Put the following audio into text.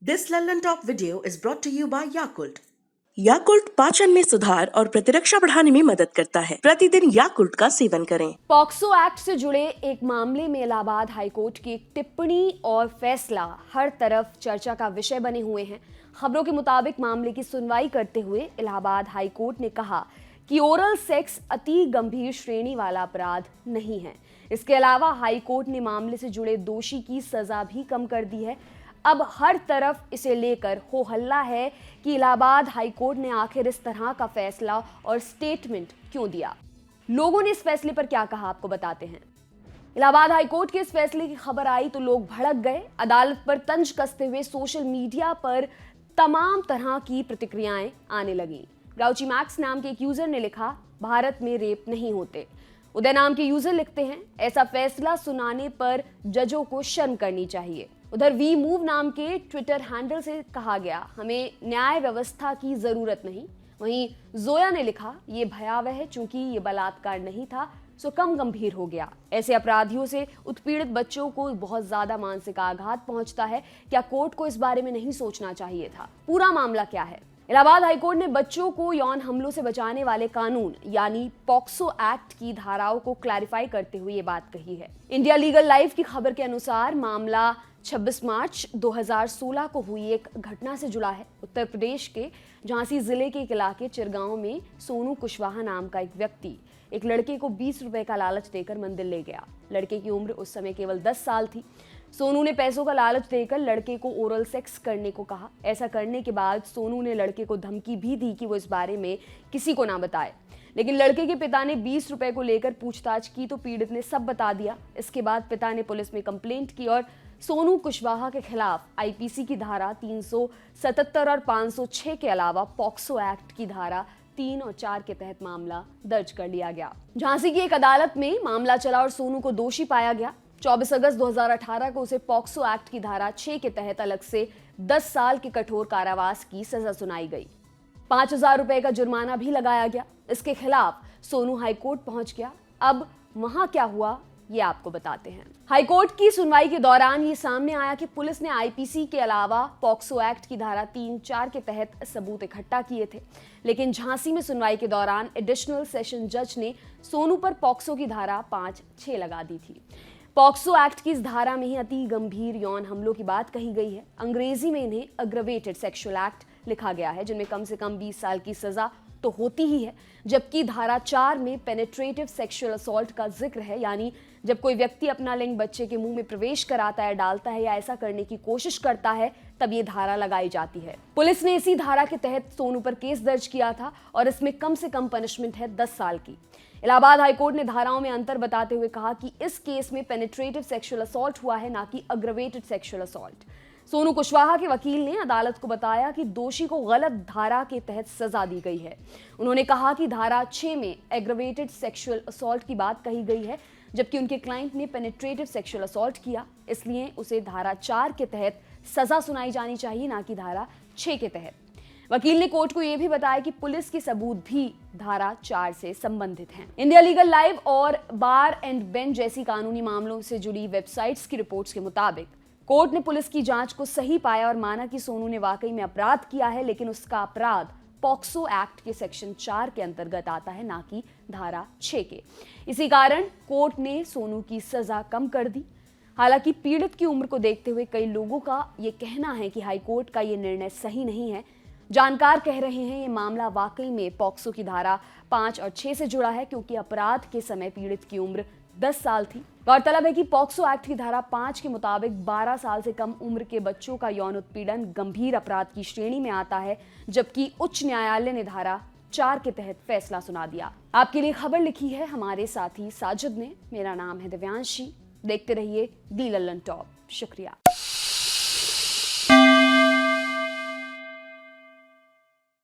This London Talk video is brought to you by Yakult. Yakult पाचन में सुधार और प्रतिरक्षा बढ़ाने में मदद करता है। प्रतिदिन याकुल्ट का सेवन करें। पॉक्सो एक्ट से जुड़े एक मामले में इलाहाबाद हाईकोर्ट की एक टिप्पणी और फैसला हर तरफ चर्चा का विषय बने हुए हैं। खबरों के मुताबिक मामले की सुनवाई करते हुए इलाहाबाद हाईकोर्ट ने कहा कि ओरल सेक्स अति गंभीर श्रेणी वाला अपराध नहीं है। इसके अलावा हाईकोर्ट ने मामले से जुड़े दोषी की सजा भी कम कर दी है। अब हर तरफ इसे लेकर हो हल्ला है कि इलाहाबाद हाईकोर्ट ने आखिर इस तरह का फैसला और स्टेटमेंट क्यों दिया। लोगों ने इस फैसले पर क्या कहा, आपको बताते हैं। इलाहाबाद हाईकोर्ट के इस फैसले की खबर आई तो लोग भड़क गए। अदालत पर तंज कसते हुए सोशल मीडिया पर तमाम तरह की प्रतिक्रियाएं आने लगी। ग्राउची मैक्स नाम के एक यूजर ने लिखा, भारत में रेप नहीं होते। उदय नाम के यूजर लिखते हैं, ऐसा फैसला सुनाने पर जजों को शर्म करनी चाहिए। उधर वी मूव नाम के ट्विटर हैंडल से कहा गया, हमें न्याय व्यवस्था की जरूरत नहीं। वहीं जोया ने लिखा, ये भयावह है, चूंकि ये बलात्कार नहीं था सो कम गंभीर हो गया। ऐसे अपराधियों से उत्पीड़ित बच्चों को बहुत ज्यादा मानसिक आघात पहुंचता है। क्या कोर्ट को इस बारे में नहीं सोचना चाहिए था? पूरा मामला क्या है? इलाहाबाद हाईकोर्ट ने बच्चों को यौन हमलों से बचाने वाले कानून यानी पॉक्सो एक्ट की धाराओं को क्लैरिफाई करते हुए ये बात कही है। इंडिया लीगल लाइफ की खबर के अनुसार मामला 26 मार्च 2016 को हुई एक घटना से जुड़ा है। उत्तर प्रदेश के झांसी जिले के एक इलाके चिरगांव में सोनू कुशवाहा नाम का एक व्यक्ति एक लड़के को 20 रुपए का लालच देकर मंदिर ले गया। लड़के की उम्र उस समय केवल 10 साल थी। सोनू ने पैसों का लालच देकर लड़के को ओरल सेक्स करने को कहा। ऐसा करने के बाद सोनू ने लड़के को धमकी भी दी कि वो इस बारे में किसी को ना बताए, लेकिन लड़के के पिता ने 20 रुपए को लेकर पूछताछ की तो पीड़ित ने सब बता दिया। इसके बाद पिता ने पुलिस में कंप्लेंट की और सोनू कुशवाहा के खिलाफ आईपीसी की धारा 377 और 506 के अलावा पॉक्सो एक्ट की धारा 3 और 4 के तहत मामला दर्ज कर लिया गया। झांसी की एक अदालत में मामला चला और सोनू को दोषी पाया गया। 24 अगस्त 2018 को उसे पॉक्सो एक्ट की धारा 6 के तहत अलग से 10 साल के कठोर कारावास की सजा सुनाई गई। 5000 रुपए का जुर्माना भी लगाया गया। इसके खिलाफ सोनू हाईकोर्ट पहुंच गया। अब वहां क्या हुआ ये आपको बताते हैं। हाईकोर्ट की सुनवाई के दौरान ये सामने आया कि पुलिस ने आईपीसी के अलावा पॉक्सो एक्ट की धारा 3-4 के तहत सबूत इकट्ठा किए थे, लेकिन झांसी में सुनवाई के दौरान एडिशनल सेशन जज ने सोनू पर पॉक्सो की धारा 5-6 लगा दी थी। पॉक्सो एक्ट की इस धारा में ही अति गंभीर यौन हमलों की बात कही गई है। अंग्रेजी में इन्हें अग्रवेटेड सेक्सुअल एक्ट लिखा गया है, जिनमें कम से कम 20 साल की सजा तो होती ही है, जबकि धारा 4 में पेनिट्रेटिव सेक्सुअल असॉल्ट का जिक्र है, यानी जब कोई व्यक्ति अपना लिंग बच्चे के मुंह में प्रवेश कराता है, डालता है या ऐसा करने की कोशिश करता है, तब ये धारा लगाई जाती है। पुलिस ने इसी धारा के तहत सोनू पर केस दर्ज किया था और इसमें कम से कम पनिशमेंट है 10 साल की। इलाहाबाद हाईकोर्ट ने धाराओं में अंतर बताते हुए कहा कि इस केस में पेनिट्रेटिव सेक्सुअल असॉल्ट हुआ है, ना कि अग्रवेटेड सेक्सुअल असॉल्ट। सोनू कुशवाहा के वकील ने अदालत को बताया कि दोषी को गलत धारा के तहत सजा दी गई है। उन्होंने कहा कि धारा 6 में एग्रवेटेड सेक्सुअल असॉल्ट की बात कही गई है, जबकि उनके क्लाइंट ने पेनिट्रेटिव सेक्सुअल असॉल्ट किया, इसलिए उसे धारा 4 के तहत सजा सुनाई जानी चाहिए, ना कि धारा 6 के तहत। वकील ने कोर्ट को यह भी बताया कि पुलिस के सबूत भी धारा 4 से संबंधित हैं। इंडिया लीगल लाइव और बार एंड बेंच जैसी कानूनी मामलों से जुड़ी वेबसाइट्स की रिपोर्ट्स के मुताबिक कोर्ट ने पुलिस की जांच को सही पाया और माना कि सोनू ने वाकई में अपराध किया है, लेकिन उसका अपराध पॉक्सो एक्ट के सेक्शन 4 के अंतर्गत आता है, ना कि धारा 6 के। इसी कारण कोर्ट ने सोनू की सजा कम कर दी। हालांकि पीड़ित की उम्र को देखते हुए कई लोगों का ये कहना है कि हाईकोर्ट का ये निर्णय सही नहीं है। जानकार कह रहे हैं ये मामला वाकई में पॉक्सो की धारा 5 और 6 से जुड़ा है, क्योंकि अपराध के समय पीड़ित की उम्र 10 साल थी। गौरतलब है कि पॉक्सो एक्ट की धारा 5 के मुताबिक 12 साल से कम उम्र के बच्चों का यौन उत्पीड़न गंभीर अपराध की श्रेणी में आता है, जबकि उच्च न्यायालय ने धारा 4 के तहत फैसला सुना दिया। आपके लिए खबर लिखी है हमारे साथी साजिद ने। मेरा नाम है दिव्यांशी। देखते रहिए दी लल्लन टॉप। शुक्रिया।